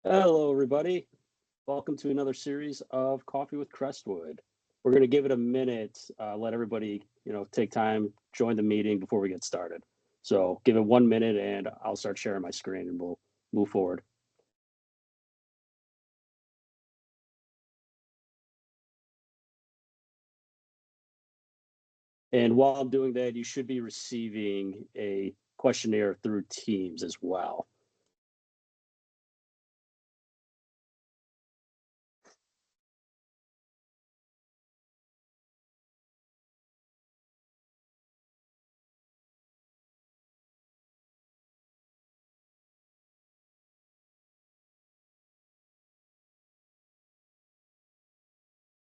Hello, everybody. Welcome to another series of Coffee with Crestwood. We're going to give it a minute, let everybody, take time, join the meeting before we get started. So give it 1 minute and I'll start sharing my screen and we'll move forward. And while I'm doing that, you should be receiving a questionnaire through Teams as well.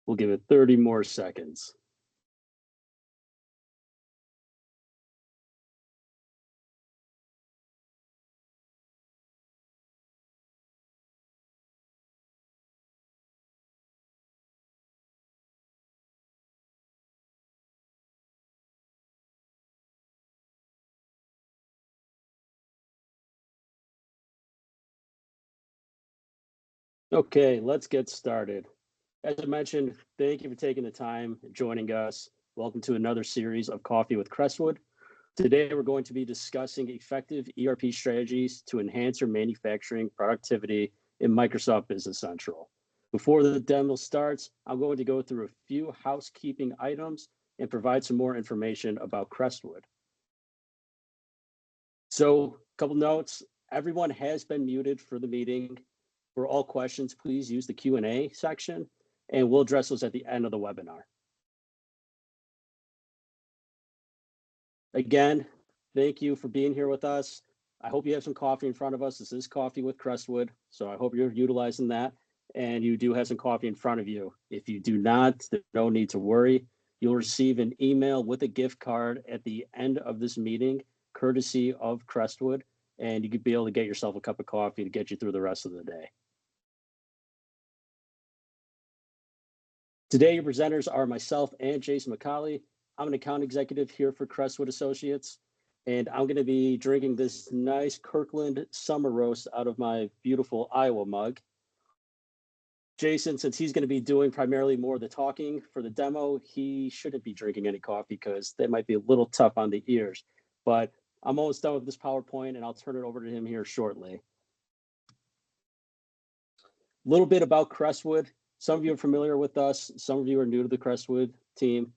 We'll give it 30 more seconds. Okay, let's get started. As I mentioned, thank you for taking the time and joining us. Welcome to another series of Coffee with Crestwood. Today, we're going to be discussing effective ERP strategies to enhance your manufacturing productivity in Microsoft Business Central. Before the demo starts, I'm going to go through a few housekeeping items and provide some more information about Crestwood. So, a couple notes. Everyone has been muted for the meeting. For all questions, please use the Q&A section, and we'll address those at the end of the webinar. Again, thank you for being here with us. I hope you have some coffee in front of us. This is Coffee with Crestwood, so I hope you're utilizing that, and you do have some coffee in front of you. If you do not, there's no need to worry. You'll receive an email with a gift card at the end of this meeting, courtesy of Crestwood, and you could be able to get yourself a cup of coffee to get you through the rest of the day. Today, your presenters are myself and Jason McCauley. I'm an account executive here for Crestwood Associates, and I'm going to be drinking this nice Kirkland summer roast out of my beautiful Iowa mug. Jason, since he's going to be doing primarily more of the talking for the demo, he shouldn't be drinking any coffee because that might be a little tough on the ears. But I'm almost done with this PowerPoint, and I'll turn it over to him here shortly. A little bit about Crestwood. Some of you are familiar with us. Some of you are new to the Crestwood team.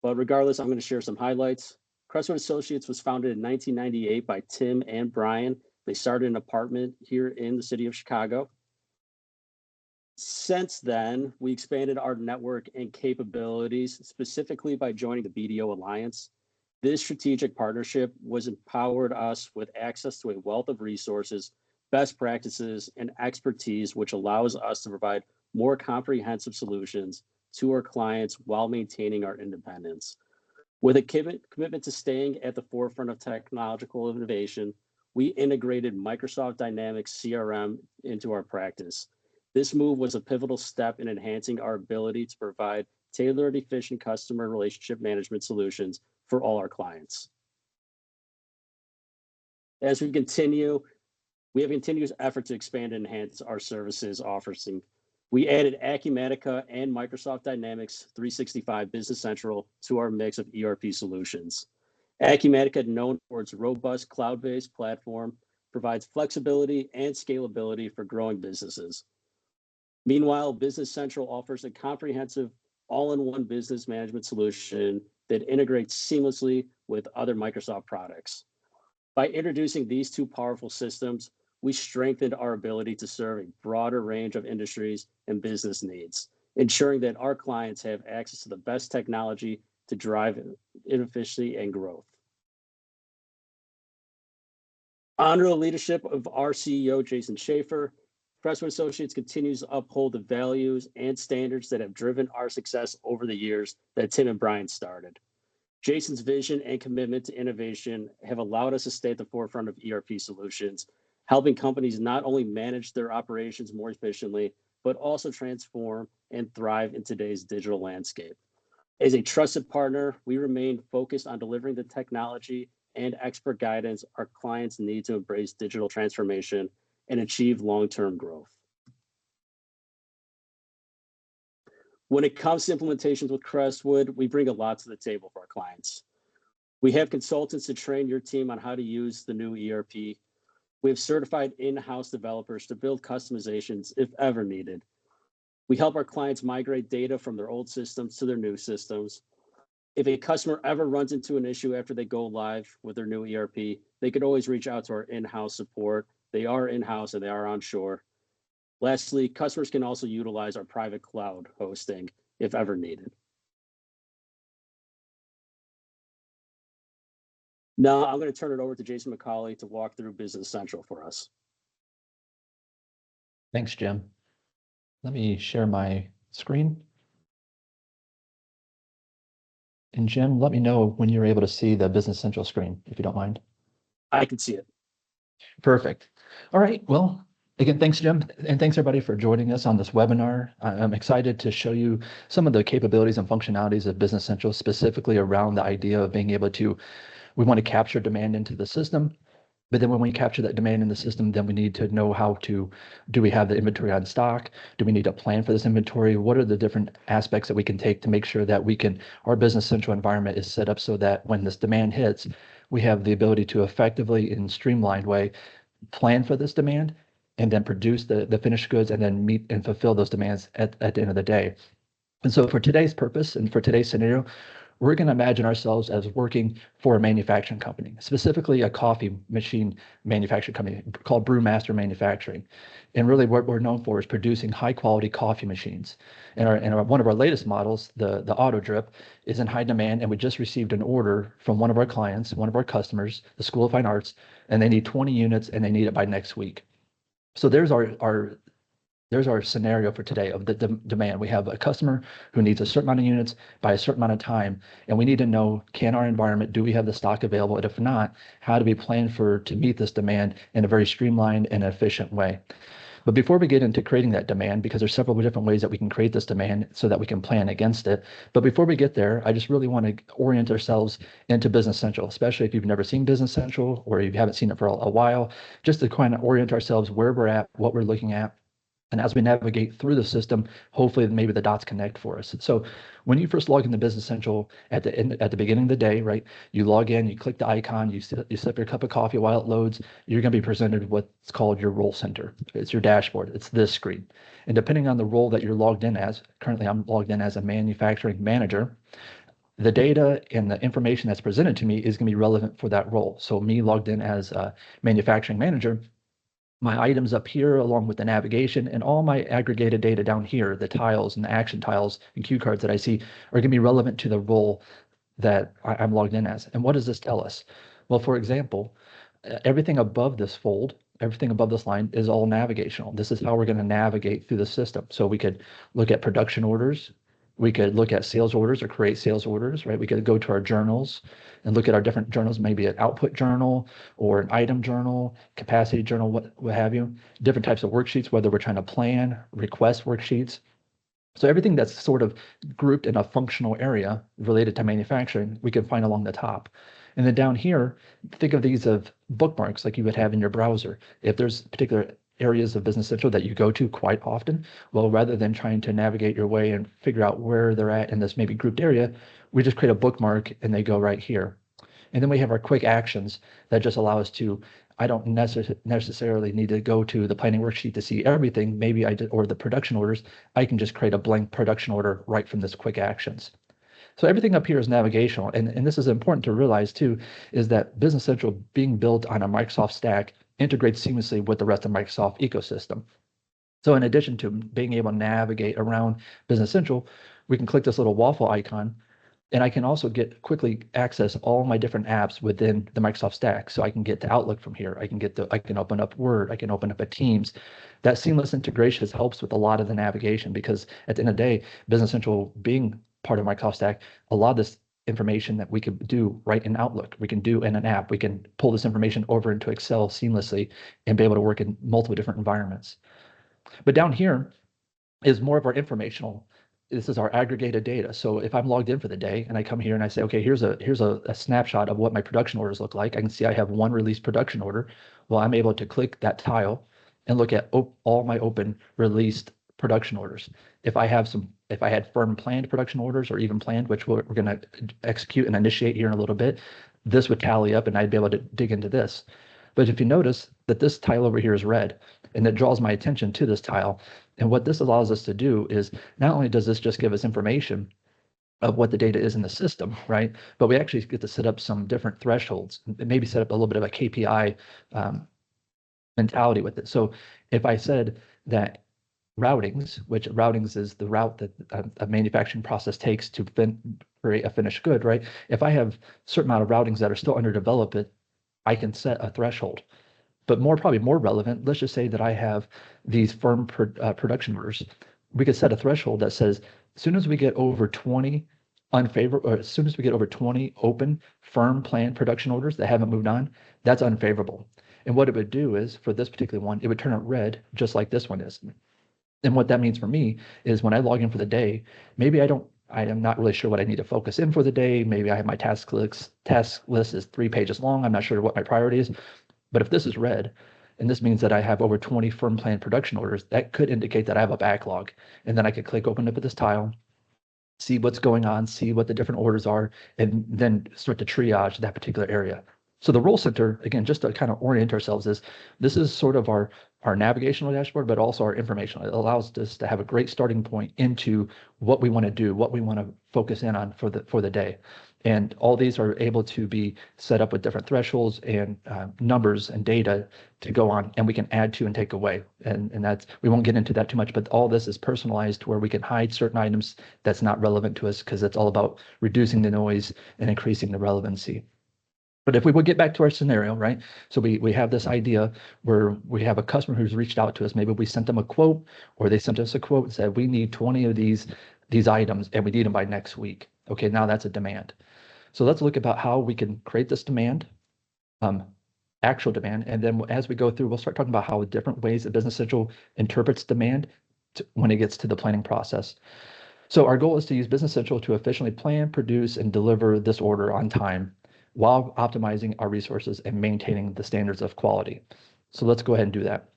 But regardless, I'm going to share some highlights. Crestwood Associates was founded in 1998 by Tim and Brian. They started an apartment here in the city of Chicago. Since then, we expanded our network and capabilities, specifically by joining the BDO Alliance. This strategic partnership was empowered us with access to a wealth of resources, best practices, and expertise, which allows us to provide more comprehensive solutions to our clients while maintaining our independence. With a commitment to staying at the forefront of technological innovation, we integrated Microsoft Dynamics CRM into our practice. This move was a pivotal step in enhancing our ability to provide tailored, efficient customer relationship management solutions for all our clients. As we continue, we have continuous effort to expand and enhance our services offering. We added Acumatica and Microsoft Dynamics 365 Business Central to our mix of ERP solutions. Acumatica, known for its robust cloud-based platform, provides flexibility and scalability for growing businesses. Meanwhile, Business Central offers a comprehensive all-in-one business management solution that integrates seamlessly with other Microsoft products. By introducing these two powerful systems, we strengthened our ability to serve a broader range of industries and business needs, ensuring that our clients have access to the best technology to drive efficiency and growth. Under the leadership of our CEO, Jason Schaefer, Crestwood Associates continues to uphold the values and standards that have driven our success over the years that Tim and Brian started. Jason's vision and commitment to innovation have allowed us to stay at the forefront of ERP solutions, helping companies not only manage their operations more efficiently, but also transform and thrive in today's digital landscape. As a trusted partner, we remain focused on delivering the technology and expert guidance our clients need to embrace digital transformation and achieve long-term growth. When it comes to implementations with Crestwood, we bring a lot to the table for our clients. We have consultants to train your team on how to use the new ERP. We have certified in-house developers to build customizations if ever needed. We help our clients migrate data from their old systems to their new systems. If a customer ever runs into an issue after they go live with their new ERP, they could always reach out to our in-house support. They are in-house and they are onshore. Lastly, customers can also utilize our private cloud hosting if ever needed. Now I'm going to turn it over to Jason McCauley to walk through Business Central for us. Thanks, Jim. Let me share my screen. And Jim, let me know when you're able to see the Business Central screen, if you don't mind. I can see it. Perfect. All right. Well, again, thanks, Jim. And thanks, everybody, for joining us on this webinar. I'm excited to show you some of the capabilities and functionalities of Business Central, specifically around the idea of being able to, we want to capture demand into the system. But then when we capture that demand in the system, then we need to know how to, do we have the inventory on stock? Do we need to plan for this inventory? What are the different aspects that we can take to make sure that we can, our Business Central environment is set up so that when this demand hits, we have the ability to effectively, in streamlined way, plan for this demand and then produce the finished goods and then meet and fulfill those demands at the end of the day. And so for today's purpose and for today's scenario, we're going to imagine ourselves as working for a manufacturing company, specifically a coffee machine manufacturing company called Brewmaster Manufacturing. And really what we're known for is producing high quality coffee machines. And one of our latest models, the Auto Drip, is in high demand. And we just received an order from one of our clients, one of our customers, the School of Fine Arts, and they need 20 units and they need it by next week. So there's our scenario for today of the demand. We have a customer who needs a certain amount of units by a certain amount of time, and we need to know, can our environment, do we have the stock available? And if not, how do we plan to meet this demand in a very streamlined and efficient way? But before we get into creating that demand, because there's several different ways that we can create this demand so that we can plan against it. But before we get there, I just really want to orient ourselves into Business Central, especially if you've never seen Business Central or you haven't seen it for a while, just to kind of orient ourselves where we're at, what we're looking at. And as we navigate through the system, hopefully maybe the dots connect for us. So when you first log into Business Central at the beginning of the day, right, you log in, you click the icon, you sip your cup of coffee while it loads, you're going to be presented with what's called your role center. It's your dashboard. It's this screen. And depending on the role that you're logged in as, currently I'm logged in as a manufacturing manager, the data and the information that's presented to me is going to be relevant for that role. So me logged in as a manufacturing manager, my items up here along with the navigation and all my aggregated data down here, the tiles and the action tiles and cue cards that I see are going to be relevant to the role that I'm logged in as. And what does this tell us? Well, for example, everything above this fold, everything above this line is all navigational. This is how we're going to navigate through the system. So we could look at production orders. We could look at sales orders or create sales orders, right? We could go to our journals and look at our different journals, maybe an output journal or an item journal, capacity journal, what have you. Different types of worksheets, whether we're trying to plan, request worksheets. So everything that's sort of grouped in a functional area related to manufacturing, we can find along the top. And then down here, think of these as bookmarks like you would have in your browser. If there's particular areas of Business Central that you go to quite often, well, rather than trying to navigate your way and figure out where they're at in this maybe grouped area, we just create a bookmark and they go right here. And then we have our quick actions that just allow us to, I don't necessarily need to go to the planning worksheet to see everything, maybe or the production orders, I can just create a blank production order right from this quick actions. So everything up here is navigational. And this is important to realize too, is that Business Central being built on a Microsoft stack integrates seamlessly with the rest of Microsoft ecosystem. So in addition to being able to navigate around Business Central, we can click this little waffle icon, and I can also quickly access all my different apps within the Microsoft stack. So I can get to Outlook from here. I can open up Word. I can open up a Teams. That seamless integration helps with a lot of the navigation, because at the end of the day, Business Central being part of Microsoft stack, a lot of this information that we could do right in Outlook, we can do in an app. We can pull this information over into Excel seamlessly and be able to work in multiple different environments. But down here is more of our informational. This is our aggregated data. So if I'm logged in for the day and I come here and I say, okay, here's a snapshot of what my production orders look like. I can see I have one release production order. Well, I'm able to click that tile and look at all my open released production orders. If I had firm planned production orders or even planned, which we're going to execute and initiate here in a little bit, this would tally up and I'd be able to dig into this. But if you notice that this tile over here is red, and it draws my attention to this tile, and what this allows us to do is not only does this just give us information of what the data is in the system, right? But we actually get to set up some different thresholds, maybe set up a little bit of a KPI mentality with it. So if I said that routings, which routings is the route that a manufacturing process takes to create a finished good, right? If I have a certain amount of routings that are still under development, I can set a threshold. But probably more relevant, let's just say that I have these firm production orders. We could set a threshold that says, as soon as we get over 20 unfavorable, or as soon as we get over 20 open, firm planned production orders that haven't moved on, that's unfavorable. And what it would do is, for this particular one, it would turn it red, just like this one is. And what that means for me is when I log in for the day, maybe I am not really sure what I need to focus in for the day. Maybe I have my task list is 3 pages long. I'm not sure what my priority is. But if this is red, and this means that I have over 20 firm planned production orders, that could indicate that I have a backlog. And then I could click open up at this tile, see what's going on, see what the different orders are, and then start to triage that particular area. So the role center, again, just to kind of orient ourselves, this is sort of our navigational dashboard, but also our informational. It allows us to have a great starting point into what we want to do, what we want to focus in on for the day. And all these are able to be set up with different thresholds and numbers and data to go on, and we can add to and take away. And that's, we won't get into that too much, but all this is personalized where we can hide certain items that's not relevant to us, because it's all about reducing the noise and increasing the relevancy. But if we would get back to our scenario, right? So we have this idea where we have a customer who's reached out to us. Maybe we sent them a quote, or they sent us a quote and said, we need 20 of these items and we need them by next week. Okay, now that's a demand. So let's look about how we can create this demand, actual demand. And then as we go through, we'll start talking about how different ways that Business Central interprets demand when it gets to the planning process. So our goal is to use Business Central to efficiently plan, produce, and deliver this order on time, while optimizing our resources and maintaining the standards of quality. So let's go ahead and do that.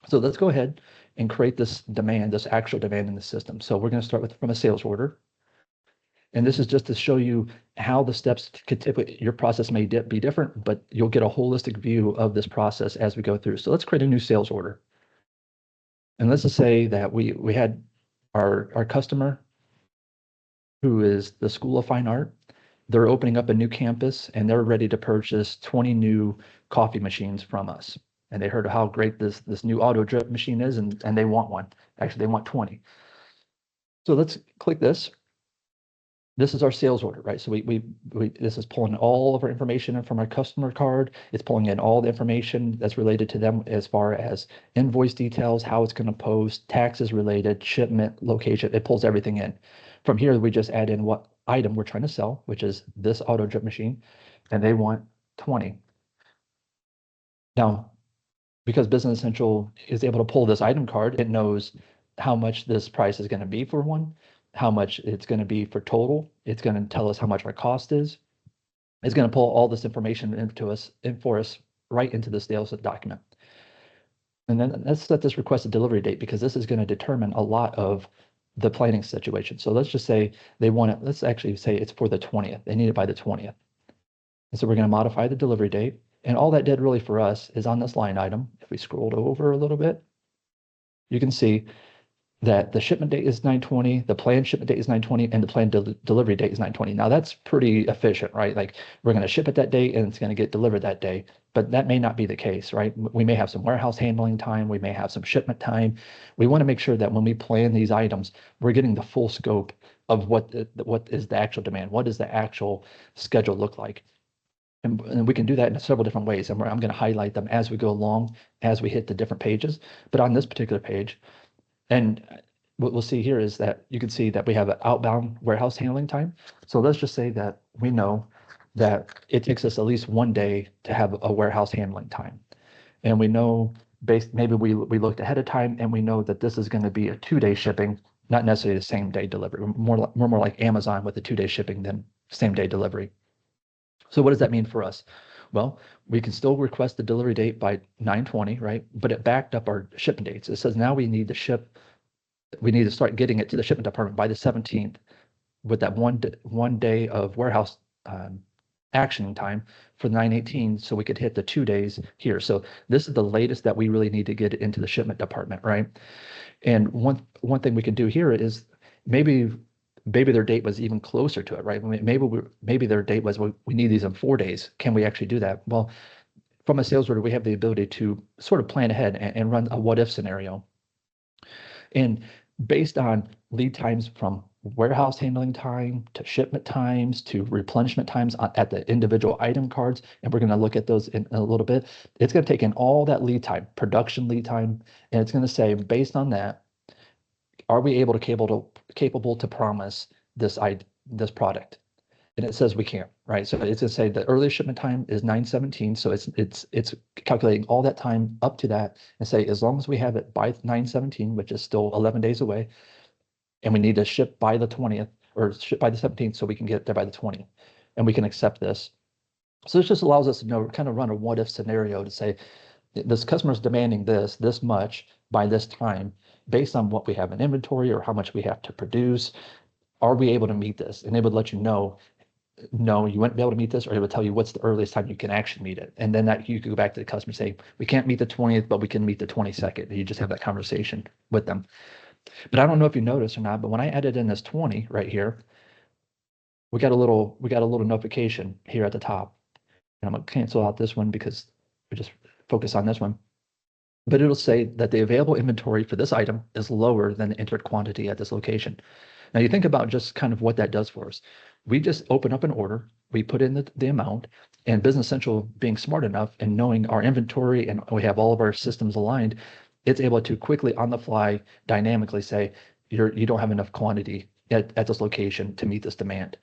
So let's go ahead and create this demand, this actual demand in the system. So we're going to start from a sales order. And this is just to show you how the steps could typically, your process may be different, but you'll get a holistic view of this process as we go through. So let's create a new sales order. And let's just say that we had our customer, who is the School of Fine Art. They're opening up a new campus and they're ready to purchase 20 new coffee machines from us. And they heard how great this new auto drip machine is, and they want one. Actually, they want 20. So let's click this. This is our sales order, right? So this is pulling all of our information in from our customer card. It's pulling in all the information that's related to them as far as invoice details, how it's going to post, taxes related, shipment, location. It pulls everything in. From here, we just add in what item we're trying to sell, which is this auto drip machine, and they want 20. Now, because Business Central is able to pull this item card, it knows how much this price is going to be for one, how much it's going to be for total. It's going to tell us how much our cost is. It's going to pull all this information for us right into the sales document. And then let's set this requested delivery date, because this is going to determine a lot of the planning situation. So let's just say they want it, let's actually say it's for the 20th. They need it by the 20th. And so we're going to modify the delivery date. And all that did really for us is on this line item. If we scrolled over a little bit, you can see that the shipment date is 9/20, the planned shipment date is 9/20, and the planned delivery date is 9/20. Now that's pretty efficient, right? Like, we're going to ship it that day and it's going to get delivered that day, but that may not be the case, right? We may have some warehouse handling time, we may have some shipment time. We want to make sure that when we plan these items, we're getting the full scope of what is the actual demand, what does the actual schedule look like. And we can do that in several different ways, and I'm going to highlight them as we go along, as we hit the different pages. But on this particular page, and what we'll see here is that you can see that we have an outbound warehouse handling time. So let's just say that we know that it takes us at least 1 day to have a warehouse handling time. And we know, maybe we looked ahead of time and we know that this is going to be a 2-day shipping, not necessarily the same day delivery. We're more like Amazon with the 2-day shipping than same day delivery. So what does that mean for us? Well, we can still request the delivery date by 9/20, right? But it backed up our shipment dates. It says now we need to start getting it to the shipment department by the 17th with that one day of warehouse action time for 9/18, so we could hit the 2 days here. So this is the latest that we really need to get it into the shipment department, right? And one thing we can do here is maybe their date was even closer to it, right? Maybe their date was we need these in 4 days. Can we actually do that? Well, from a sales order, we have the ability to sort of plan ahead and run a what if scenario. And based on lead times from warehouse handling time to shipment times to replenishment times at the individual item cards, and we're going to look at those in a little bit, it's going to take in all that lead time, production lead time, and it's going to say, based on that, are we capable to promise this product? And it says we can, right? So it's going to say the earliest shipment time is 9/17. So it's calculating all that time up to that and say, as long as we have it by 9/17, which is still 11 days away, and we need to ship by the 20th or ship by the 17th so we can get it there by the 20th, and we can accept this. So this just allows us to know, kind of run a what if scenario to say, this customer is demanding this much by this time based on what we have in inventory or how much we have to produce. Are we able to meet this? And it would let you know, no, you wouldn't be able to meet this, or it would tell you what's the earliest time you can actually meet it. And then that you could go back to the customer and say, we can't meet the 20th, but we can meet the 22nd. And you just have that conversation with them. But I don't know if you noticed or not, but when I added in this 20 right here, we got a little notification here at the top. And I'm gonna cancel out this one because we just focus on this one. But it'll say that the available inventory for this item is lower than the entered quantity at this location. Now you think about just kind of what that does for us. We just open up an order, we put in the amount, and Business Central, being smart enough and knowing our inventory and we have all of our systems aligned, it's able to quickly on the fly dynamically say, you don't have enough quantity at this location to meet this demand.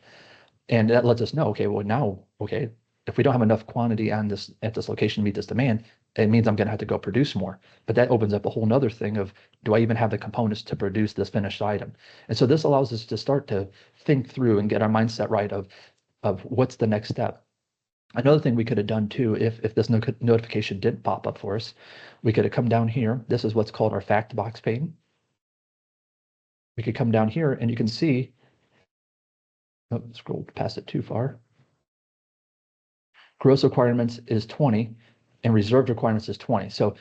And that lets us know, okay, well now, okay, if we don't have enough quantity at this location to meet this demand, it means I'm going to have to go produce more. But that opens up a whole nother thing of, do I even have the components to produce this finished item? And so this allows us to start to think through and get our mindset right of what's the next step. Another thing we could have done too, if this notification didn't pop up for us, we could have come down here. This is what's called our fact box pane. We could come down here and you can see, oh, scroll past it too far. Gross requirements is 20 and reserved requirements is 20. So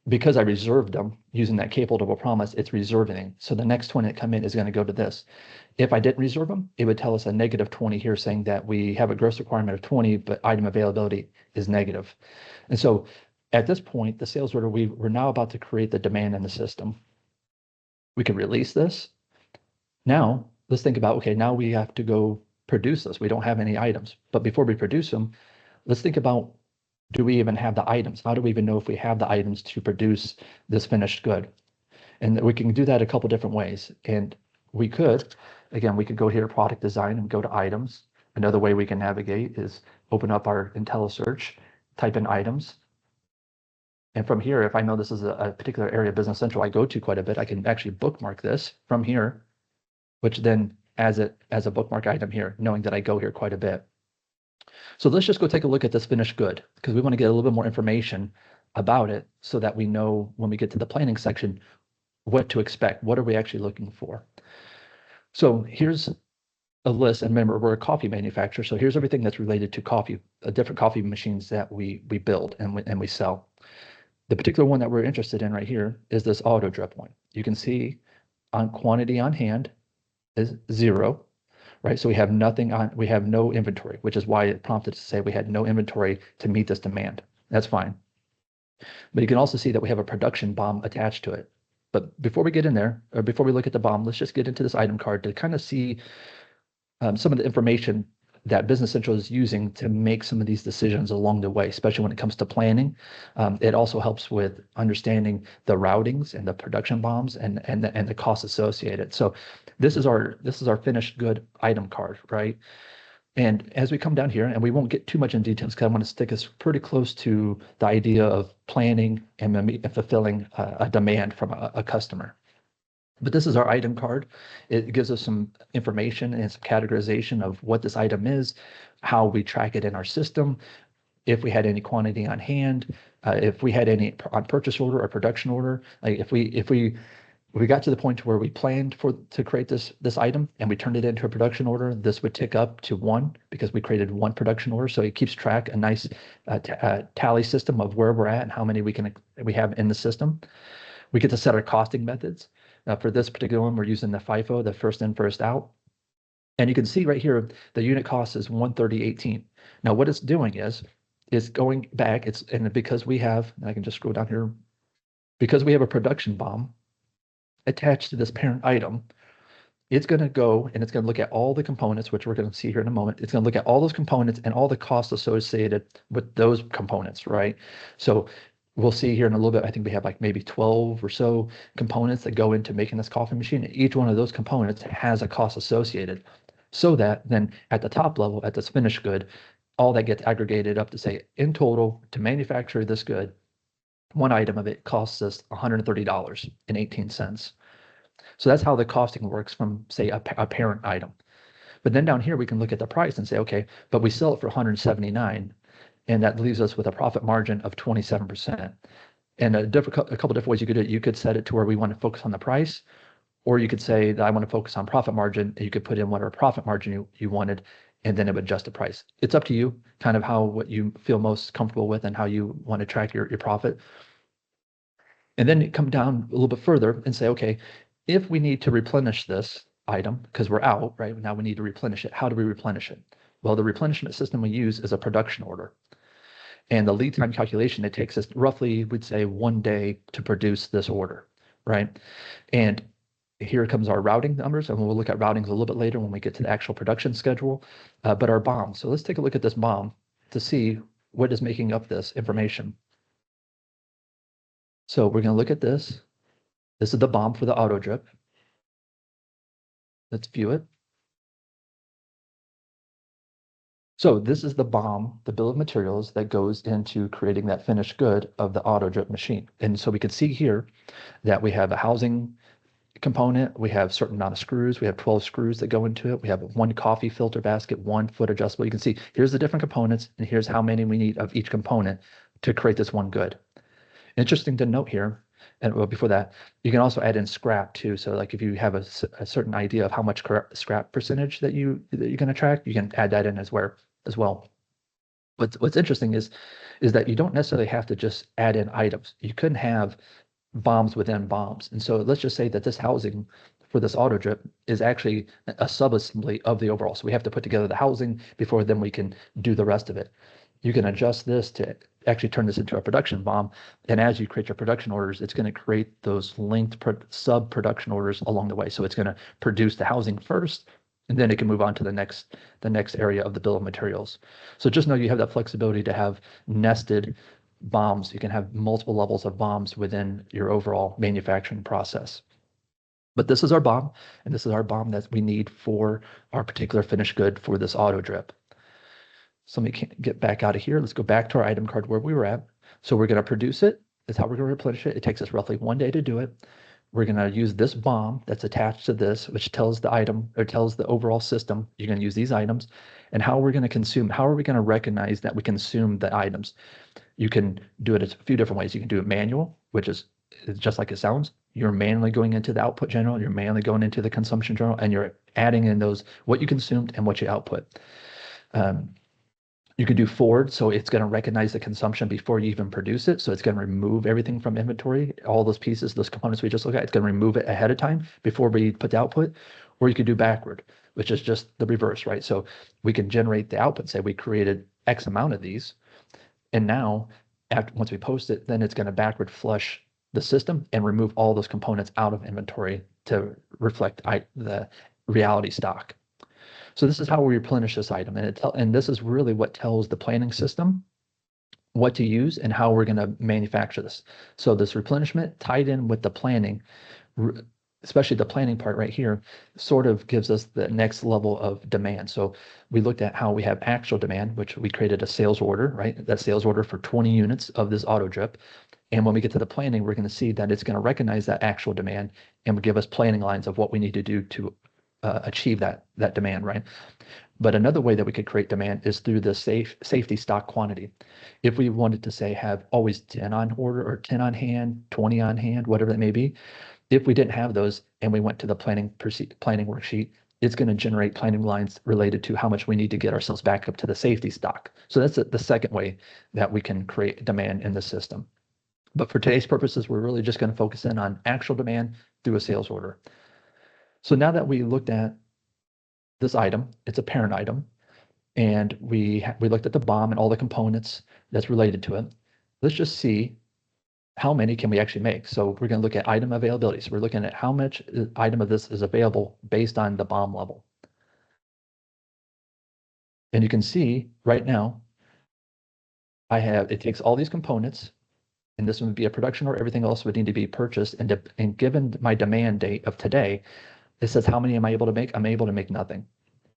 because I reserved them using that capable promise, it's reserving. So the next 20 that come in is going to go to this. If I didn't reserve them, it would tell us a -20 here, saying that we have a gross requirement of 20, but item availability is negative. And so at this point, the sales order, we're now about to create the demand in the system. We can release this. Now let's think about, okay, now we have to go produce this. We don't have any items, but before we produce them, let's think about, do we even have the items? How do we even know if we have the items to produce this finished good? And we can do that a couple different ways. And we could go here, product design, and go to items. Another way we can navigate is open up our IntelliSearch, type in items. And from here, if I know this is a particular area of Business Central I go to quite a bit, I can actually bookmark this from here, which then as a bookmark item here, knowing that I go here quite a bit. So let's just go take a look at this finished good, because we want to get a little bit more information about it so that we know when we get to the planning section what to expect. What are we actually looking for? So here's a list, and remember, we're a coffee manufacturer, so here's everything that's related to coffee, different coffee machines that we build and we sell. The particular one that we're interested in right here is this auto drip one. You can see on quantity on hand is 0. Right, so we have no inventory, which is why it prompted to say we had no inventory to meet this demand. That's fine. But you can also see that we have a production BOM attached to it. But before we get in there, or before we look at the BOM, let's just get into this item card to kind of see some of the information that Business Central is using to make some of these decisions along the way, especially when it comes to planning. It also helps with understanding the routings and the production BOMs and the costs associated. So this is our finished good item card, right? And as we come down here, and we won't get too much in details because I want to stick us pretty close to the idea of planning and fulfilling a demand from a customer. But this is our item card. It gives us some information and some categorization of what this item is, how we track it in our system, if we had any quantity on hand, if we had any on purchase order or production order, like if we got to the point where we planned to create this item and we turned it into a production order, this would tick up to 1 because we created 1 production order. So it keeps track, a nice tally system of where we're at and how many we have in the system. We get to set our costing methods. For this particular one, we're using the FIFO, the first in, first out. And you can see right here, the unit cost is 130.18. Now what it's doing is going back, and because we have, and I can just scroll down here, because we have a production BOM attached to this parent item, it's going to go and it's going to look at all the components, which we're going to see here in a moment. It's going to look at all those components and all the costs associated with those components, right? So we'll see here in a little bit, I think we have like maybe 12 or so components that go into making this coffee machine. Each one of those components has a cost associated, so that then at the top level, at this finished good, all that gets aggregated up to say, in total, to manufacture this good, one item of it costs us $130.18. So that's how the costing works from, say, a parent item. But then down here, we can look at the price and say, okay, but we sell it for $179, and that leaves us with a profit margin of 27%. And a couple different ways you could do it. You could set it to where we want to focus on the price, or you could say that I want to focus on profit margin, and you could put in whatever profit margin you wanted, and then it would adjust the price. It's up to you, kind of what you feel most comfortable with and how you want to track your profit. And then you come down a little bit further and say, okay, if we need to replenish this item because we're out, right? Now we need to replenish it. How do we replenish it? Well, the replenishment system we use is a production order. And the lead time calculation, it takes us roughly, we'd say 1 day to produce this order, right? And here comes our routing numbers, and we'll look at routings a little bit later when we get to the actual production schedule, but our BOM. So let's take a look at this BOM to see what is making up this information. So we're going to look at this. This is the BOM for the auto drip. Let's view it. So this is the BOM, the bill of materials that goes into creating that finished good of the auto drip machine. And so we can see here that we have a housing component, we have a certain amount of screws, we have 12 screws that go into it, we have 1 coffee filter basket, 1 foot adjustable. You can see here's the different components, and here's how many we need of each component to create this one good. Interesting to note here, and well, before that, you can also add in scrap too. So like if you have a certain idea of how much scrap percentage that you're going to track, you can add that in as well. What's interesting is that you don't necessarily have to just add in items. You couldn't have BOMs within BOMs. And so let's just say that this housing for this auto drip is actually a subassembly of the overall. So we have to put together the housing before then we can do the rest of it. You can adjust this to actually turn this into a production BOM. And as you create your production orders, it's going to create those linked sub production orders along the way. So it's going to produce the housing first, and then it can move on to the next area of the bill of materials. So just know you have that flexibility to have nested BOMs. You can have multiple levels of BOMs within your overall manufacturing process. But this is our BOM, and this is our BOM that we need for our particular finished good for this auto drip. So let me get back out of here. Let's go back to our item card where we were at. So we're going to produce it. That's how we're going to replenish it. It takes us roughly 1 day to do it. We're going to use this BOM that's attached to this, which tells the item or tells the overall system you're going to use these items, and how we're going to consume. How are we going to recognize that we consume the items? You can do it a few different ways. You can do it manual, which is just like it sounds. You're manually going into the output general, you're manually going into the consumption general, and you're adding in those, what you consumed and what you output. You can do forward, so it's going to recognize the consumption before you even produce it. So it's going to remove everything from inventory, all those pieces, those components we just looked at. It's going to remove it ahead of time before we put the output. Or you could do backward, which is just the reverse, right? So we can generate the output, say we created X amount of these, and now once we post it, then it's going to backward flush the system and remove all those components out of inventory to reflect the reality stock. So this is how we replenish this item, and this is really what tells the planning system what to use and how we're going to manufacture this. So this replenishment tied in with the planning, especially the planning part right here, sort of gives us the next level of demand. So we looked at how we have actual demand, which we created a sales order, right? That sales order for 20 units of this auto drip. And when we get to the planning, we're going to see that it's going to recognize that actual demand and give us planning lines of what we need to do to achieve that demand, right? But another way that we could create demand is through the safety stock quantity. If we wanted to say have always 10 on order or 10 on hand, 20 on hand, whatever that may be, if we didn't have those and we went to the planning worksheet, it's going to generate planning lines related to how much we need to get ourselves back up to the safety stock. So that's the second way that we can create demand in the system. But for today's purposes, we're really just going to focus in on actual demand through a sales order. So now that we looked at this item, it's a parent item, and we looked at the BOM and all the components that's related to it. Let's just see how many can we actually make. So we're going to look at item availability. So we're looking at how much item of this is available based on the BOM level. And you can see right now, it takes all these components, and this would be a production order. Everything else would need to be purchased. And given my demand date of today, it says how many am I able to make? I'm able to make nothing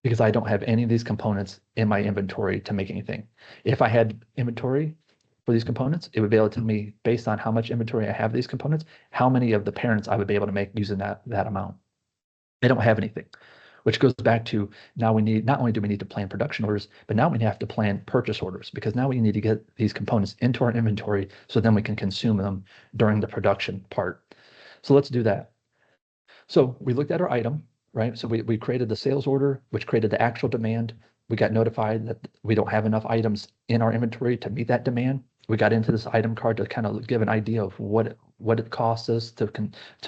because I don't have any of these components in my inventory to make anything. If I had inventory for these components, it would be able to tell me based on how much inventory I have of these components, how many of the parents I would be able to make using that amount. I don't have anything, which goes back to now not only do we need to plan production orders, but now we have to plan purchase orders because now we need to get these components into our inventory so then we can consume them during the production part. So let's do that. So we looked at our item, right? So we created the sales order, which created the actual demand. We got notified that we don't have enough items in our inventory to meet that demand. We got into this item card to kind of give an idea of what it costs us to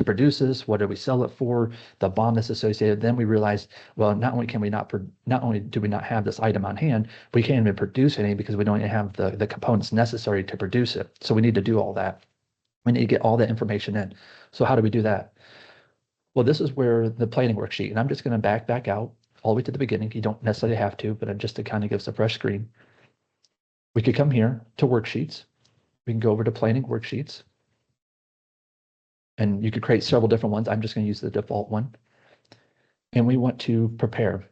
produce this, what do we sell it for, the BOM that's associated. Then we realized, well, not only do we not have this item on hand, we can't even produce any because we don't even have the components necessary to produce it. So we need to do all that. We need to get all that information in. So how do we do that? Well, this is where the planning worksheet, and I'm just going to back out all the way to the beginning. You don't necessarily have to, but just to kind of give us a fresh screen. We could come here to worksheets. We can go over to planning worksheets. And you could create several different ones. I'm just going to use the default one. And we want to prepare.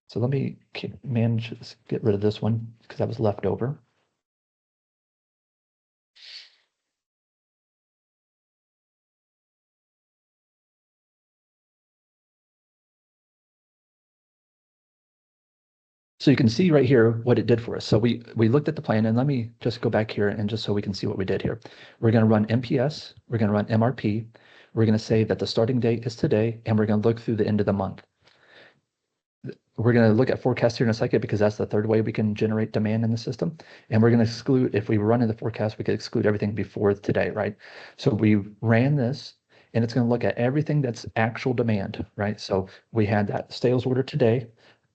So let me get rid of this one because that was left over. So you can see right here what it did for us. So we looked at the plan, and let me just go back here and just so we can see what we did here. We're going to run MPS, we're going to run MRP, we're going to say that the starting date is today, and we're going to look through the end of the month. We're going to look at forecast here in a second because that's the third way we can generate demand in the system. And we're going to exclude, if we run in the forecast, we could exclude everything before today, right? So we ran this, and it's going to look at everything that's actual demand, right? So we had that sales order today,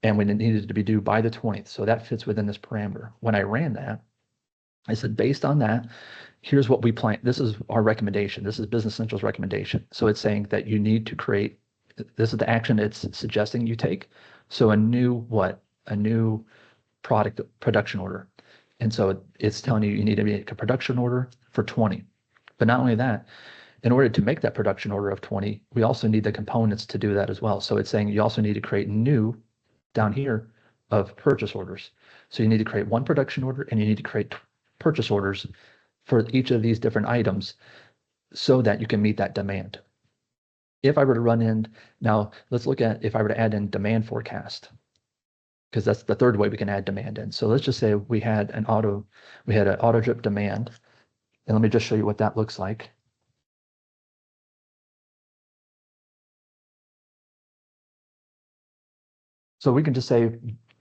and we needed to be due by the 20th. So that fits within this parameter. When I ran that, I said, based on that, here's what we plan. This is our recommendation. This is Business Central's recommendation. So it's saying that you need to create, this is the action it's suggesting you take. So a new product production order. And so it's telling you need to make a production order for 20. But not only that, in order to make that production order of 20, we also need the components to do that as well. So it's saying you also need to create new down here of purchase orders. So you need to create one production order and you need to create purchase orders for each of these different items so that you can meet that demand. If I were to run in, now let's look at if I were to add in demand forecast, because that's the third way we can add demand in. So let's just say we had an auto drip demand. And let me just show you what that looks like. So we can just say,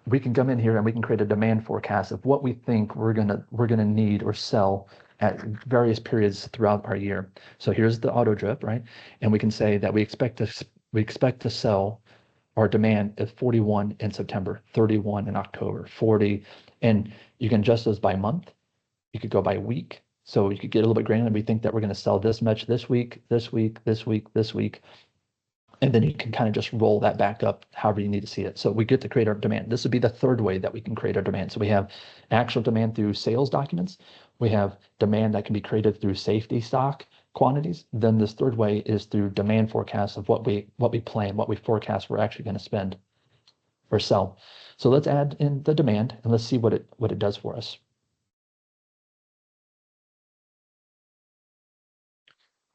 we can come in here and we can create a demand forecast of what we think we're gonna need or sell at various periods throughout our year. So here's the auto drip, right? And we can say that we expect to sell our demand at 41 in September, 31 in October, 40, and you can adjust those by month. You could go by week. So you could get a little bit granular. We think that we're going to sell this much this week, this week, this week, this week. And then you can kind of just roll that back up however you need to see it. So we get to create our demand. This would be the third way that we can create our demand. So we have actual demand through sales documents. We have demand that can be created through safety stock quantities. Then this third way is through demand forecasts of what we plan, what we forecast we're actually going to spend or sell. So let's add in the demand and let's see what it does for us.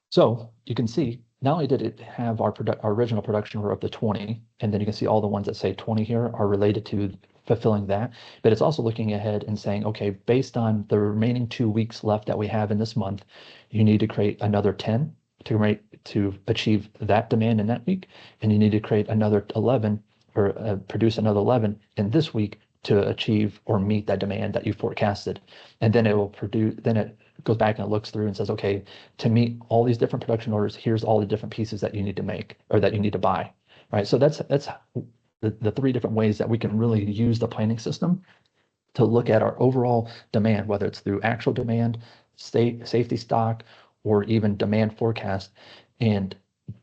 So you can see not only did it have our original production order up to 20, and then you can see all the ones that say 20 here are related to fulfilling that, but it's also looking ahead and saying, okay, based on the remaining 2 weeks left that we have in this month, you need to create another 10 to achieve that demand in that week, and you need to create another 11 or produce another 11 in this week to achieve or meet that demand that you forecasted. And then it will produce, then it goes back and it looks through and says, okay, to meet all these different production orders, here's all the different pieces that you need to make or that you need to buy, right? So that's the three different ways that we can really use the planning system to look at our overall demand, whether it's through actual demand, safety stock, or even demand forecast, and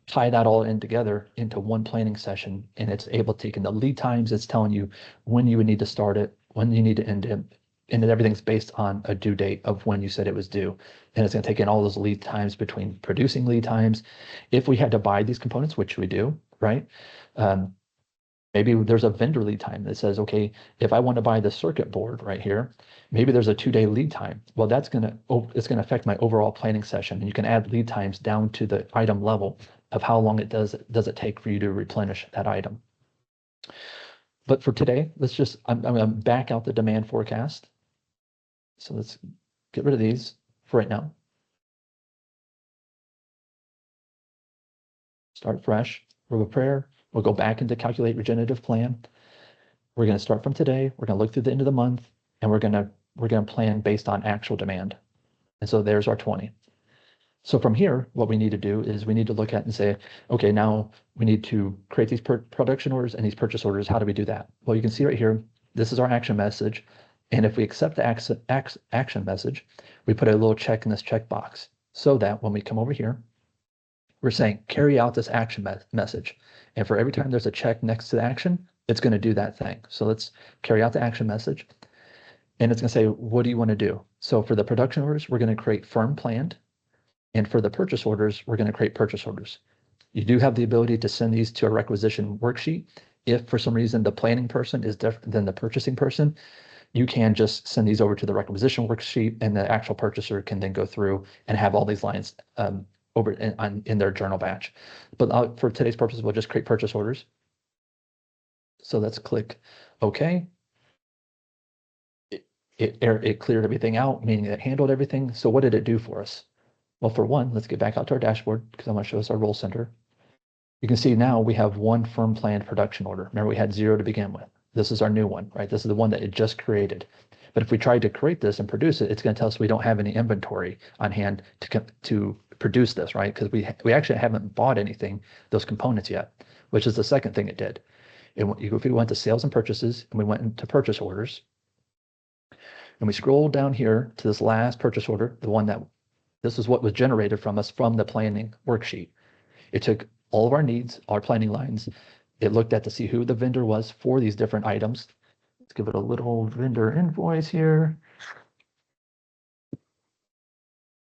tie that all in together into one planning session. And it's able to take in the lead times. It's telling you when you would need to start it, when you need to end it, and then everything's based on a due date of when you said it was due. And it's going to take in all those lead times between producing lead times. If we had to buy these components, which we do, right? Maybe there's a vendor lead time that says, okay, if I want to buy the circuit board right here, maybe there's a 2-day lead time. Well, it's going to affect my overall planning session. And you can add lead times down to the item level of how long it does it take for you to replenish that item. But for today, I'm going to back out the demand forecast. So let's get rid of these for right now. Start fresh. We'll prepare. We'll go back into calculate regenerative plan. We're going to start from today. We're going to look through the end of the month, and we're going to plan based on actual demand. And so there's our 20. So from here, what we need to do is we need to look at and say, okay, now we need to create these production orders and these purchase orders. How do we do that? Well, you can see right here, this is our action message. And if we accept the action message, we put a little check in this checkbox so that when we come over here, we're saying carry out this action message. And for every time there's a check next to the action, it's going to do that thing. So let's carry out the action message. And it's going to say, what do you want to do? So for the production orders, we're going to create firm planned. And for the purchase orders, we're going to create purchase orders. You do have the ability to send these to a requisition worksheet. If for some reason the planning person is different than the purchasing person, you can just send these over to the requisition worksheet, and the actual purchaser can then go through and have all these lines over in their journal batch. But for today's purposes, we'll just create purchase orders. So let's click OK. It cleared everything out, meaning it handled everything. So what did it do for us? Well, for one, let's get back out to our dashboard because I want to show us our role center. You can see now we have one firm planned production order. Remember, we had 0 to begin with. This is our new one, right? This is the one that it just created. But if we try to create this and produce it, it's going to tell us we don't have any inventory on hand to produce this, right? Because we actually haven't bought anything, those components yet, which is the second thing it did. If we went to sales and purchases and we went into purchase orders, and we scroll down here to this last purchase order, this is what was generated from us from the planning worksheet. It took all of our needs, our planning lines. It looked at to see who the vendor was for these different items. Let's give it a little vendor invoice here.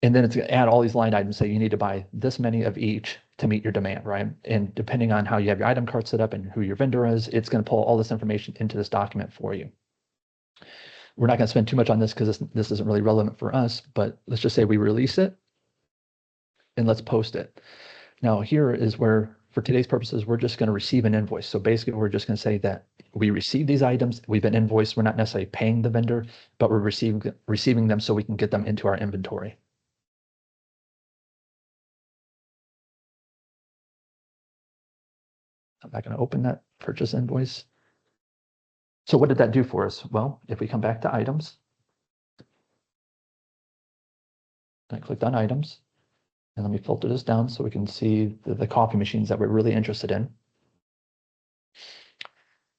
And then it's going to add all these line items. Say you need to buy this many of each to meet your demand, right? And depending on how you have your item card set up and who your vendor is, it's going to pull all this information into this document for you. We're not going to spend too much on this because this isn't really relevant for us, but let's just say we release it and let's post it. Now here is where, for today's purposes, we're just going to receive an invoice. So basically we're just going to say that we received these items, we've been invoiced. We're not necessarily paying the vendor, but we're receiving them so we can get them into our inventory. I'm not going to open that purchase invoice. So what did that do for us? Well, if we come back to items, I clicked on items, and let me filter this down so we can see the coffee machines that we're really interested in.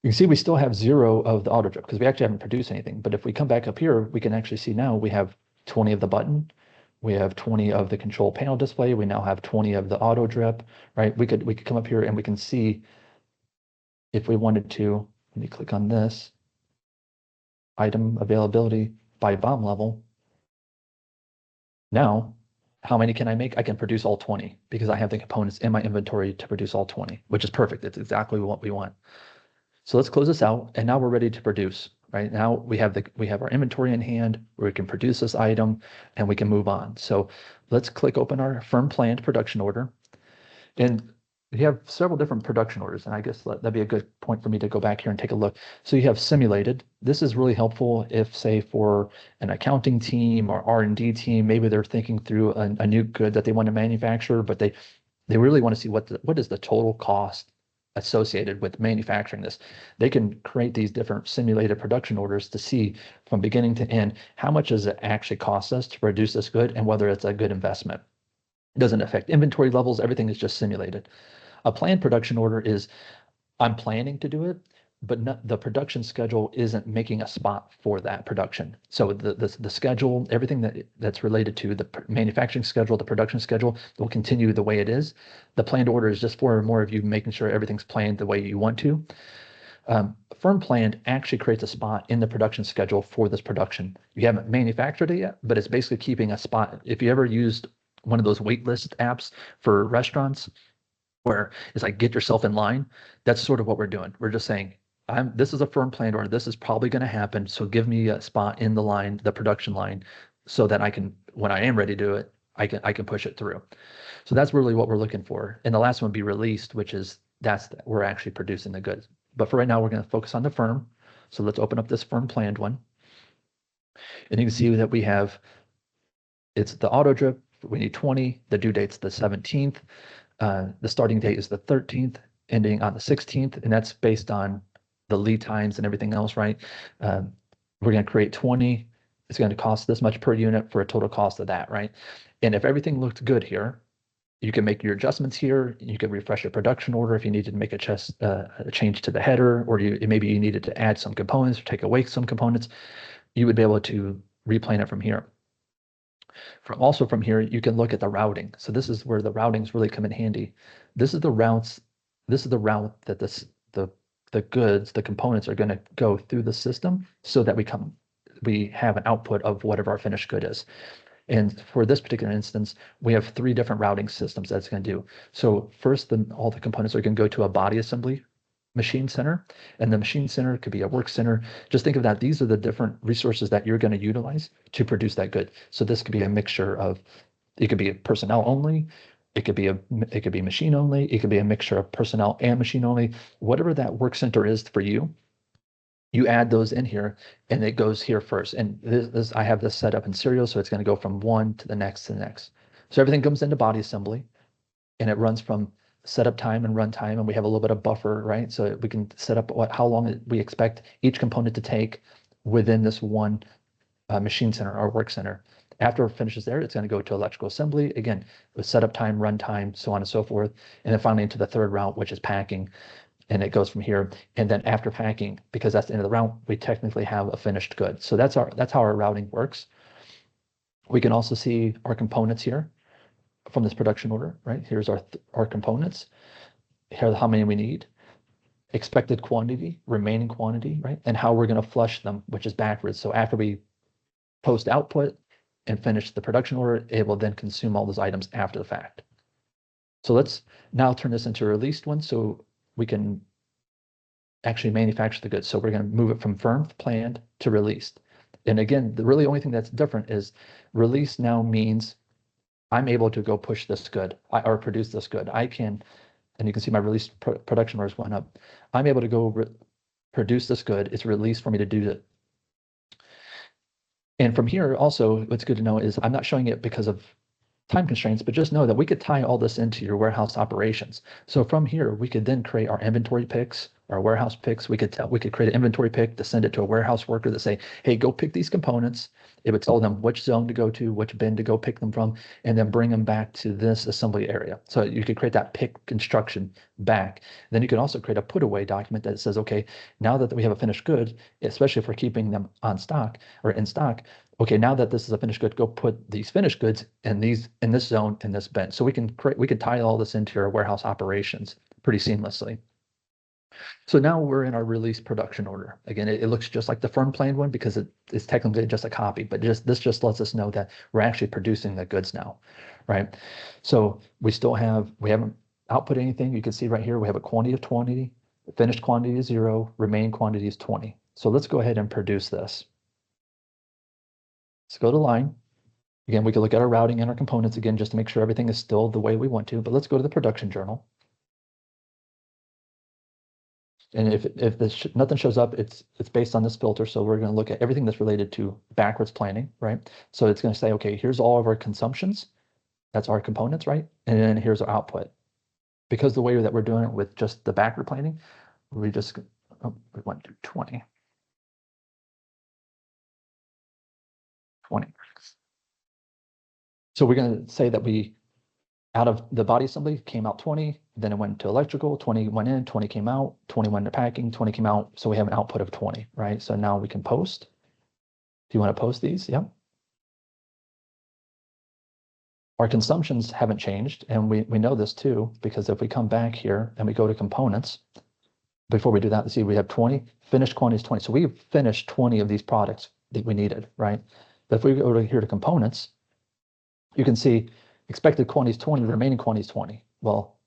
You can see we still have 0 of the auto drip because we actually haven't produced anything. But if we come back up here, we can actually see now we have 20 of the button. We have 20 of the control panel display. We now have 20 of the auto drip, right? We could come up here and we can see if we wanted to. Let me click on this. Item availability by BOM level. Now, how many can I make? I can produce all 20 because I have the components in my inventory to produce all 20, which is perfect. It's exactly what we want. So let's close this out, and now we're ready to produce. Right now we have our inventory in hand where we can produce this item and we can move on. So let's click open our firm planned production order. And you have several different production orders, and I guess that'd be a good point for me to go back here and take a look. So you have simulated. This is really helpful if, say, for an accounting team or R&D team, maybe they're thinking through a new good that they want to manufacture, but they really want to see what is the total cost associated with manufacturing this. They can create these different simulated production orders to see from beginning to end, how much does it actually cost us to produce this good and whether it's a good investment. It doesn't affect inventory levels. Everything is just simulated. A planned production order is, I'm planning to do it, but the production schedule isn't making a spot for that production. So the schedule, everything that's related to the manufacturing schedule, the production schedule will continue the way it is. The planned order is just for more of you making sure everything's planned the way you want to. Firm planned actually creates a spot in the production schedule for this production. You haven't manufactured it yet, but it's basically keeping a spot. If you ever used one of those wait list apps for restaurants, where it's like, get yourself in line. That's sort of what we're doing. We're just saying, this is a firm planned order. This is probably going to happen. So give me a spot in the line, the production line, so that I can, when I am ready to do it, I can push it through. So that's really what we're looking for. And the last one would be released, which is we're actually producing the goods. But for right now, we're going to focus on the firm. So let's open up this firm planned one. And you can see that we have, it's the auto drip. We need 20. The due date's the 17th. The starting date is the 13th, ending on the 16th, and that's based on the lead times and everything else, right? We're going to create 20. It's going to cost this much per unit for a total cost of that, right? And if everything looked good here, you can make your adjustments here. You can refresh your production order if you needed to make a change to the header, or maybe you needed to add some components or take away some components. You would be able to replan it from here. Also from here, you can look at the routing. So this is where the routings really come in handy. This is the routes. This is the route that the goods, the components are going to go through the system, so that we have an output of whatever our finished good is. And for this particular instance, we have 3 different routing systems that's going to do. So first, all the components are going to go to a body assembly machine center, and the machine center could be a work center. Just think of that. These are the different resources that you're going to utilize to produce that good. So this could be a mixture of, it could be personnel only, it could be machine only, it could be a mixture of personnel and machine only. Whatever that work center is for you, you add those in here, and it goes here first. And this I have this set up in serial, so it's going to go from one to the next to the next. So everything comes into body assembly, and it runs from setup time and run time, and we have a little bit of buffer, right? So we can set up how long we expect each component to take within this one machine center or work center. After it finishes there, it's going to go to electrical assembly, again, with setup time, run time, so on and so forth. And then finally into the third route, which is packing. And it goes from here. And then after packing, because that's the end of the route, we technically have a finished good. So that's how our routing works. We can also see our components here from this production order, right? Here's our components. Here's how many we need, expected quantity, remaining quantity, right? And how we're going to flush them, which is backwards. So after we post output and finish the production order, it will then consume all those items after the fact. So let's now turn this into a released one, so we can actually manufacture the goods. So we're going to move it from firm, planned, to released. And again, the really only thing that's different is release now means I'm able to go push this good or produce this good. I can, and you can see my release production orders went up. I'm able to go produce this good. It's released for me to do it. And from here, also, what's good to know is I'm not showing it because of time constraints, but just know that we could tie all this into your warehouse operations. So from here, we could then create our inventory picks, our warehouse picks. We could create an inventory pick to send it to a warehouse worker that say, hey, go pick these components. It would tell them which zone to go to, which bin to go pick them from, and then bring them back to this assembly area. So you could create that pick instruction back. Then you can also create a put away document that says, okay, now that we have a finished good, especially if we're keeping them on stock or in stock, okay, now that this is a finished good, go put these finished goods in this zone, in this bin. So we can tie all this into your warehouse operations pretty seamlessly. So now we're in our release production order. Again, it looks just like the firm planned one because it's technically just a copy, but this just lets us know that we're actually producing the goods now, right? So we haven't output anything. You can see right here, we have a quantity of 20, finished quantity is 0, remaining quantity is 20. So let's go ahead and produce this. Let's go to line. Again, we could look at our routing and our components again, just to make sure everything is still the way we want to, but let's go to the production journal. And if nothing shows up, it's based on this filter. So we're going to look at everything that's related to backwards planning, right? So it's going to say, okay, here's all of our consumptions. That's our components, right? And then here's our output. Because the way that we're doing it with just the backward planning, we just, we went to 20. 20. So we're going to say that we, out of the body assembly, came out 20, then it went to electrical, 20 went in, 20 came out, 20 went to packing, 20 came out. So we have an output of 20, right? So now we can post. Do you want to post these? Yep. Our consumptions haven't changed, and we know this too, because if we come back here and we go to components, before we do that, see, we have 20, finished quantity is 20. So we've finished 20 of these products that we needed, right? But if we go to here to components, you can see expected quantity is 20, remaining quantity is 20. Well,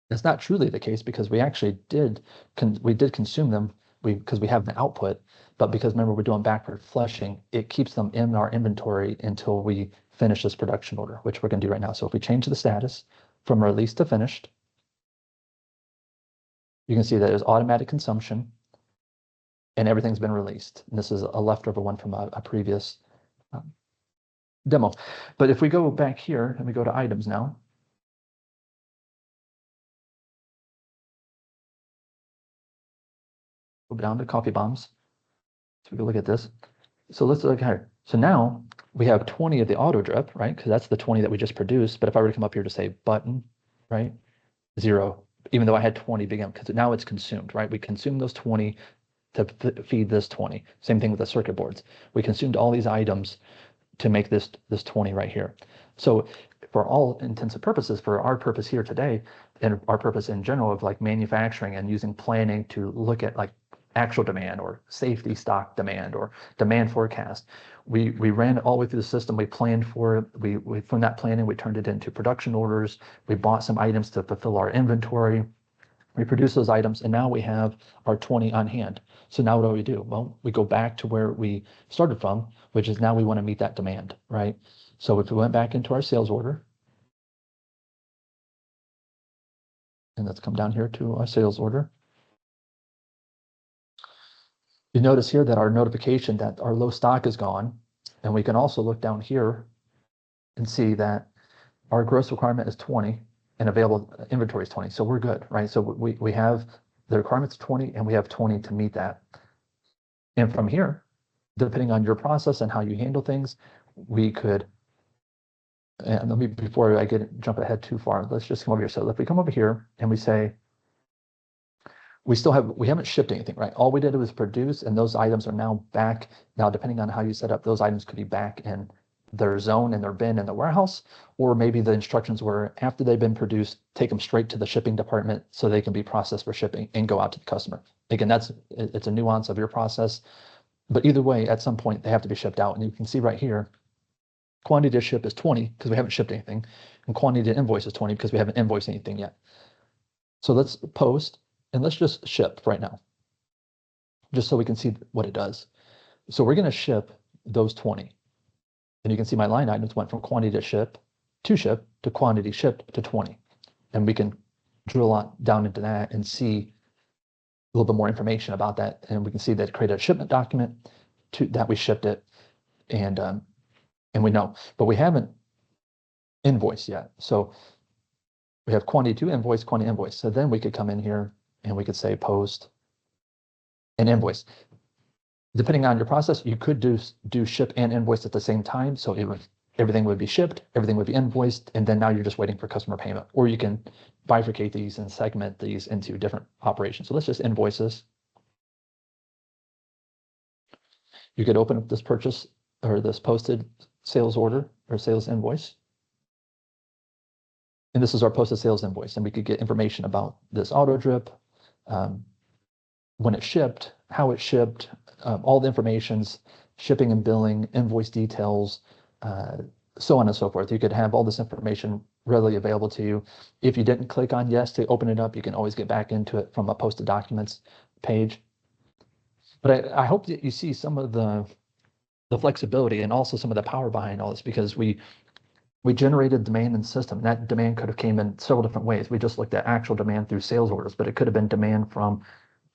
that's not truly the case, because we actually did consume them because we have the output, but because remember we're doing backward flushing, it keeps them in our inventory until we finish this production order, which we're going to do right now. So if we change the status from released to finished, you can see that there's automatic consumption and everything's been released. And this is a leftover one from a previous demo. But if we go back here and we go to items now, go down to coffee bombs. So we can look at this. So let's look here. So now we have 20 of the auto drip, right? Because that's the 20 that we just produced. But if I were to come up here to say button, right? 0, even though I had 20 begin, because now it's consumed, right? We consumed those 20 to feed this 20. Same thing with the circuit boards. We consumed all these items to make this 20 right here. So for all intents and purposes, for our purpose here today, and our purpose in general of like manufacturing and using planning to look at like actual demand or safety stock demand or demand forecast, we ran it all the way through the system. We planned for it. We from that planning, we turned it into production orders. We bought some items to fulfill our inventory. We produce those items, and now we have our 20 on hand. So now what do we do? Well, we go back to where we started from, which is now we want to meet that demand, right? So if we went back into our sales order, and let's come down here to our sales order. You notice here that our notification that our low stock is gone, and we can also look down here and see that our gross requirement is 20 and available inventory is 20. So we're good, right? So we have the requirements 20 and we have 20 to meet that. And from here, depending on your process and how you handle things, we could, and let me, before I jump ahead too far, let's just come over here. So if we come over here and we say, we haven't shipped anything, right? All we did was produce, and those items are now back. Now, depending on how you set up, those items could be back in their zone and their bin in the warehouse, or maybe the instructions were after they've been produced, take them straight to the shipping department so they can be processed for shipping and go out to the customer. Again, it's a nuance of your process, but either way, at some point they have to be shipped out. And you can see right here, quantity to ship is 20 because we haven't shipped anything, and quantity to invoice is 20 because we haven't invoiced anything yet. So let's post and let's just ship right now, just so we can see what it does. So we're going to ship those 20. And you can see my line items went from quantity to ship to quantity shipped to 20. And we can drill on down into that and see a little bit more information about that. And we can see that it created a shipment document that we shipped it. And we know, but we haven't invoiced yet. So we have quantity to invoice, quantity invoice. So then we could come in here and we could say post and invoice. Depending on your process, you could do ship and invoice at the same time. So everything would be shipped, everything would be invoiced, and then now you're just waiting for customer payment. Or you can bifurcate these and segment these into different operations. So let's just invoice this. You could open up this purchase or this posted sales order or sales invoice. And this is our posted sales invoice. And we could get information about this auto drip, when it shipped, how it shipped, all the informations, shipping and billing, invoice details, so on and so forth. You could have all this information readily available to you. If you didn't click on yes to open it up, you can always get back into it from a posted documents page. But I hope that you see some of the the flexibility and also some of the power behind all this, because we generated demand in the system. That demand could have came in several different ways. We just looked at actual demand through sales orders, but it could have been demand from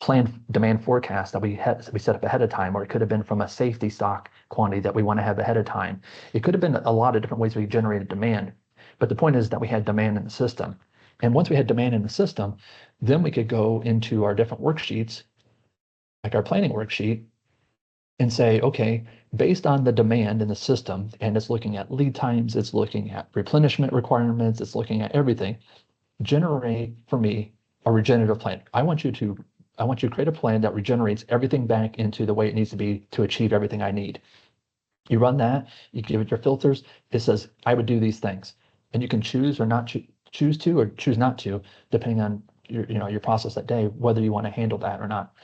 planned demand forecast that we set up ahead of time, or it could have been from a safety stock quantity that we want to have ahead of time. It could have been a lot of different ways we generated demand. But the point is that we had demand in the system. And once we had demand in the system, then we could go into our different worksheets, like our planning worksheet, and say, okay, based on the demand in the system, and it's looking at lead times, it's looking at replenishment requirements, it's looking at everything, generate for me a regenerative plan. I want you to create a plan that regenerates everything back into the way it needs to be to achieve everything I need. You run that, you give it your filters, it says, I would do these things. And you can choose or not choose to, or choose not to, depending on your process that day, whether you want to handle that or not.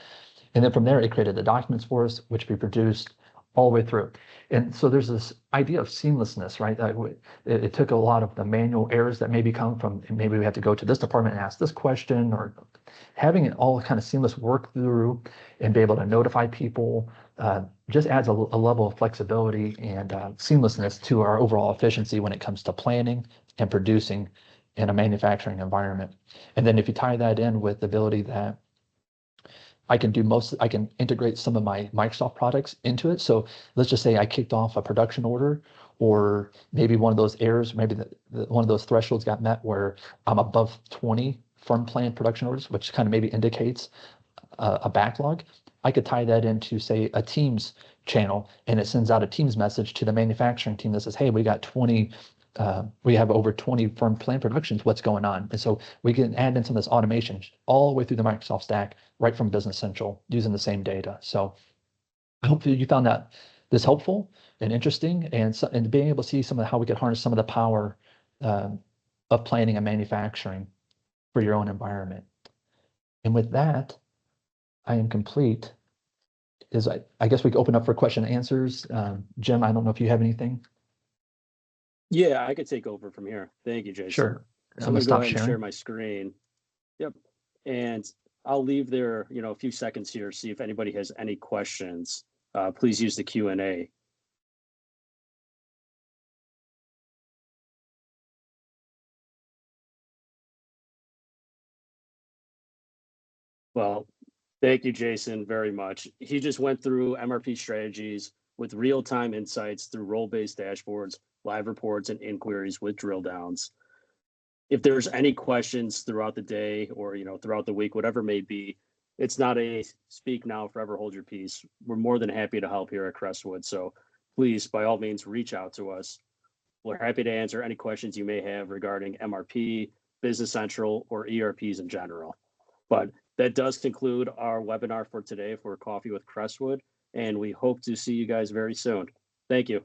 And then from there, it created the documents for us, which we produced all the way through. And so there's this idea of seamlessness, right? It took a lot of the manual errors that maybe come from, maybe we have to go to this department and ask this question, or having it all kind of seamless work through and be able to notify people just adds a level of flexibility and seamlessness to our overall efficiency when it comes to planning and producing in a manufacturing environment. And then if you tie that in with the ability that I can integrate some of my Microsoft products into it. So let's just say I kicked off a production order, or maybe one of those errors, maybe one of those thresholds got met where I'm above 20 firm plan production orders, which kind of maybe indicates a backlog. I could tie that into, say, a Teams channel, and it sends out a Teams message to the manufacturing team that says, hey, we have over 20 firm plan productions, what's going on? And so we can add in some of this automation all the way through the Microsoft stack, right from Business Central, using the same data. So I hope you found this helpful and interesting, and being able to see how we could harness some of the power of planning and manufacturing for your own environment. And with that, I am complete. I guess we could open up for question and answers. Jim, I don't know if you have anything. Yeah, I could take over from here. Thank you, Jason. Sure. So I'm going to go ahead and share my screen. Yep. And I'll leave there, a few seconds here, see if anybody has any questions. Please use the Q&A. Well, thank you, Jason, very much. He just went through MRP strategies with real-time insights through role-based dashboards, live reports, and inquiries with drill downs. If there's any questions throughout the day or throughout the week, whatever it may be, it's not a speak now, forever hold your peace. We're more than happy to help here at Crestwood. So please, by all means, reach out to us. We're happy to answer any questions you may have regarding MRP, Business Central, or ERPs in general. But that does conclude our webinar for today for Coffee with Crestwood, and we hope to see you guys very soon. Thank you.